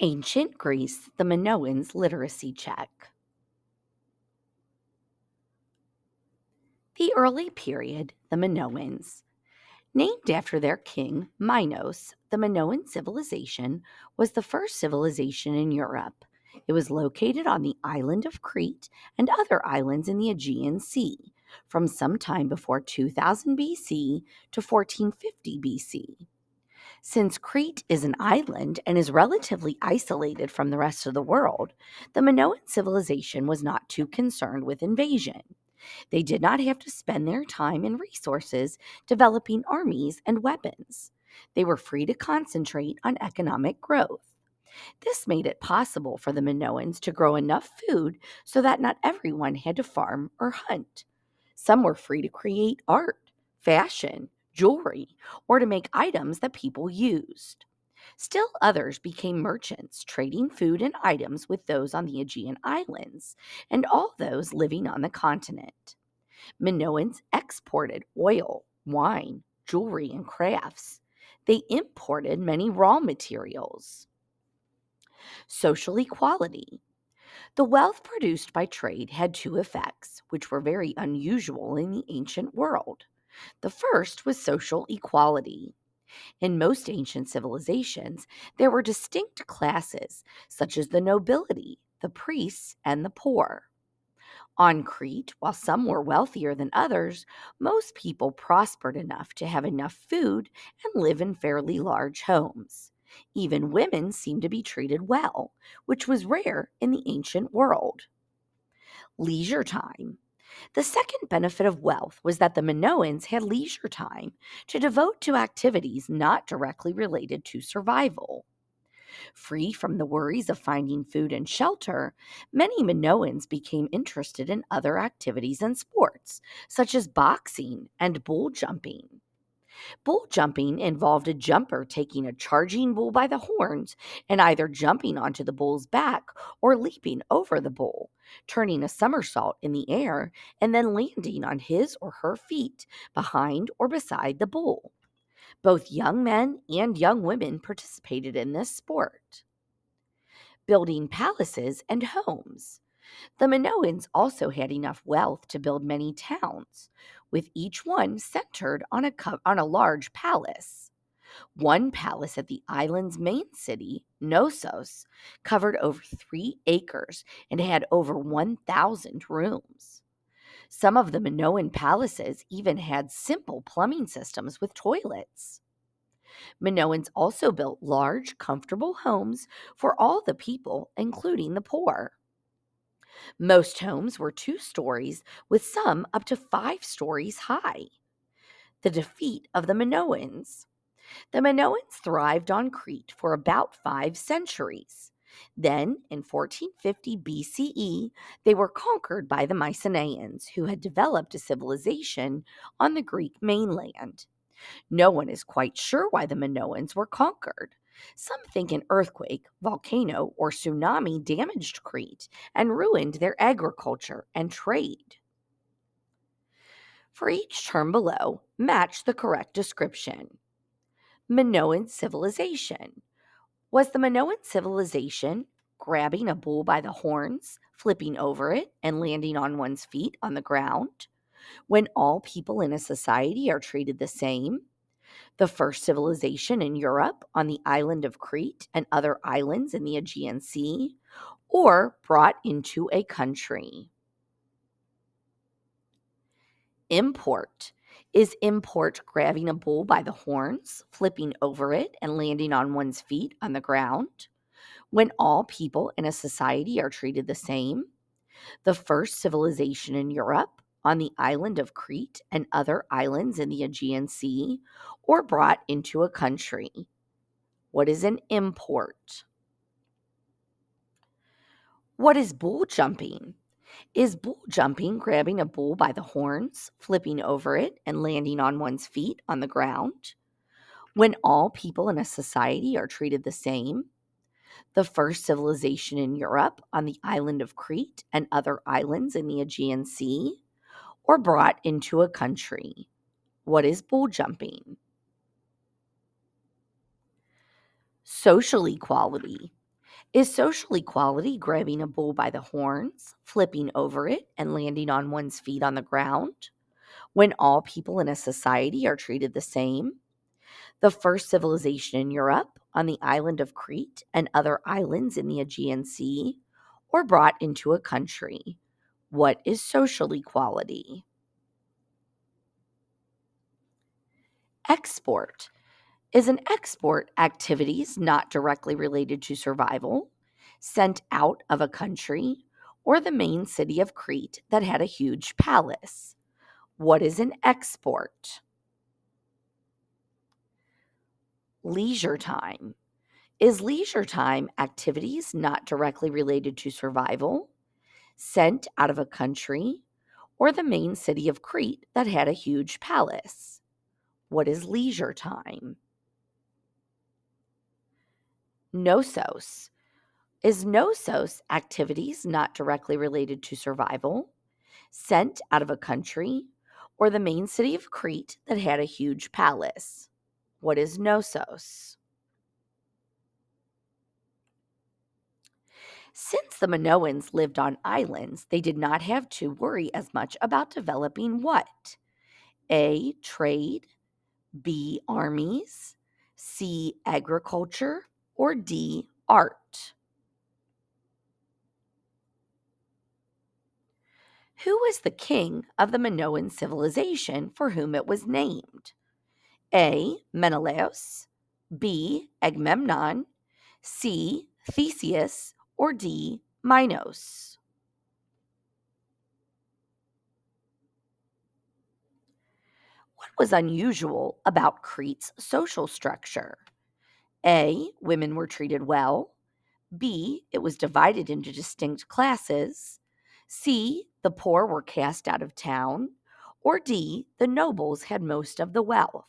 Ancient Greece, the Minoans literacy check. The early period, the Minoans. Named after their king, Minos, the Minoan civilization was the first civilization in Europe. It was located on the island of Crete and other islands in the Aegean Sea from sometime before 2000 BC to 1450 BC. Since Crete is an island and is relatively isolated from the rest of the world, the Minoan civilization was not too concerned with invasion. They did not have to spend their time and resources developing armies and weapons. They were free to concentrate on economic growth. This made it possible for the Minoans to grow enough food so that not everyone had to farm or hunt. Some were free to create art, fashion, jewelry, or to make items that people used. Still others became merchants, trading food and items with those on the Aegean islands and all those living on the continent. Minoans exported oil, wine, jewelry, and crafts. They imported many raw materials. Social equality. The wealth produced by trade had two effects, which were very unusual in the ancient world. The first was social equality. In most ancient civilizations, there were distinct classes, such as the nobility, the priests, and the poor. On Crete, while some were wealthier than others, most people prospered enough to have enough food and live in fairly large homes. Even women seemed to be treated well, which was rare in the ancient world. Leisure time. The second benefit of wealth was that the Minoans had leisure time to devote to activities not directly related to survival. Free from the worries of finding food and shelter, many Minoans became interested in other activities and sports, such as boxing and bull jumping. Bull jumping involved a jumper taking a charging bull by the horns and either jumping onto the bull's back or leaping over the bull, turning a somersault in the air and then landing on his or her feet behind or beside the bull. Both young men and young women participated in this sport. Building palaces and homes. The Minoans also had enough wealth to build many towns, with each one centered on a large palace. One palace at the island's main city, Knossos, covered over 3 acres and had over 1,000 rooms. Some of the Minoan palaces even had simple plumbing systems with toilets. Minoans also built large, comfortable homes for all the people, including the poor. Most homes were 2 stories, with some up to 5 stories high. The defeat of the Minoans. The Minoans thrived on Crete for about 5 centuries. Then, in 1450 BCE, they were conquered by the Mycenaeans, who had developed a civilization on the Greek mainland. No one is quite sure why the Minoans were conquered. Some think an earthquake, volcano, or tsunami damaged Crete and ruined their agriculture and trade. For each term below, match the correct description. Minoan civilization. Was the Minoan civilization grabbing a bull by the horns, flipping over it, and landing on one's feet on the ground? When all people in a society are treated the same? The first civilization in Europe on the island of Crete and other islands in the Aegean Sea, or brought into a country. Import. Is import grabbing a bull by the horns, flipping over it, and landing on one's feet on the ground? When all people in a society are treated the same? The first civilization in Europe on the island of Crete and other islands in the Aegean Sea, or brought into a country. What is an import? What is bull jumping? Is bull jumping grabbing a bull by the horns, flipping over it, and landing on one's feet on the ground? When all people in a society are treated the same? The first civilization in Europe on the island of Crete and other islands in the Aegean Sea, or brought into a country. What is bull jumping? Social equality. Is social equality grabbing a bull by the horns, flipping over it, and landing on one's feet on the ground? When all people in a society are treated the same? The first civilization in Europe on the island of Crete and other islands in the Aegean Sea, or brought into a country? What is social equality? Export. Is an export activities not directly related to survival, sent out of a country, or the main city of Crete that had a huge palace? What is an export? Leisure time. Is leisure time activities not directly related to survival, sent out of a country, or the main city of Crete that had a huge palace? What is leisure time? Nosos. Is nosos activities not directly related to survival, sent out of a country, or the main city of Crete that had a huge palace? What is nosos? Since the Minoans lived on islands, they did not have to worry as much about developing what? A. Trade, B. Armies, C. Agriculture, or D. Art. Who was the king of the Minoan civilization for whom it was named? A. Menelaus, B. Agamemnon, C. Theseus, or D. Minos? What was unusual about Crete's social structure? A. Women were treated well. B. It was divided into distinct classes. C. The poor were cast out of town. Or D. The nobles had most of the wealth.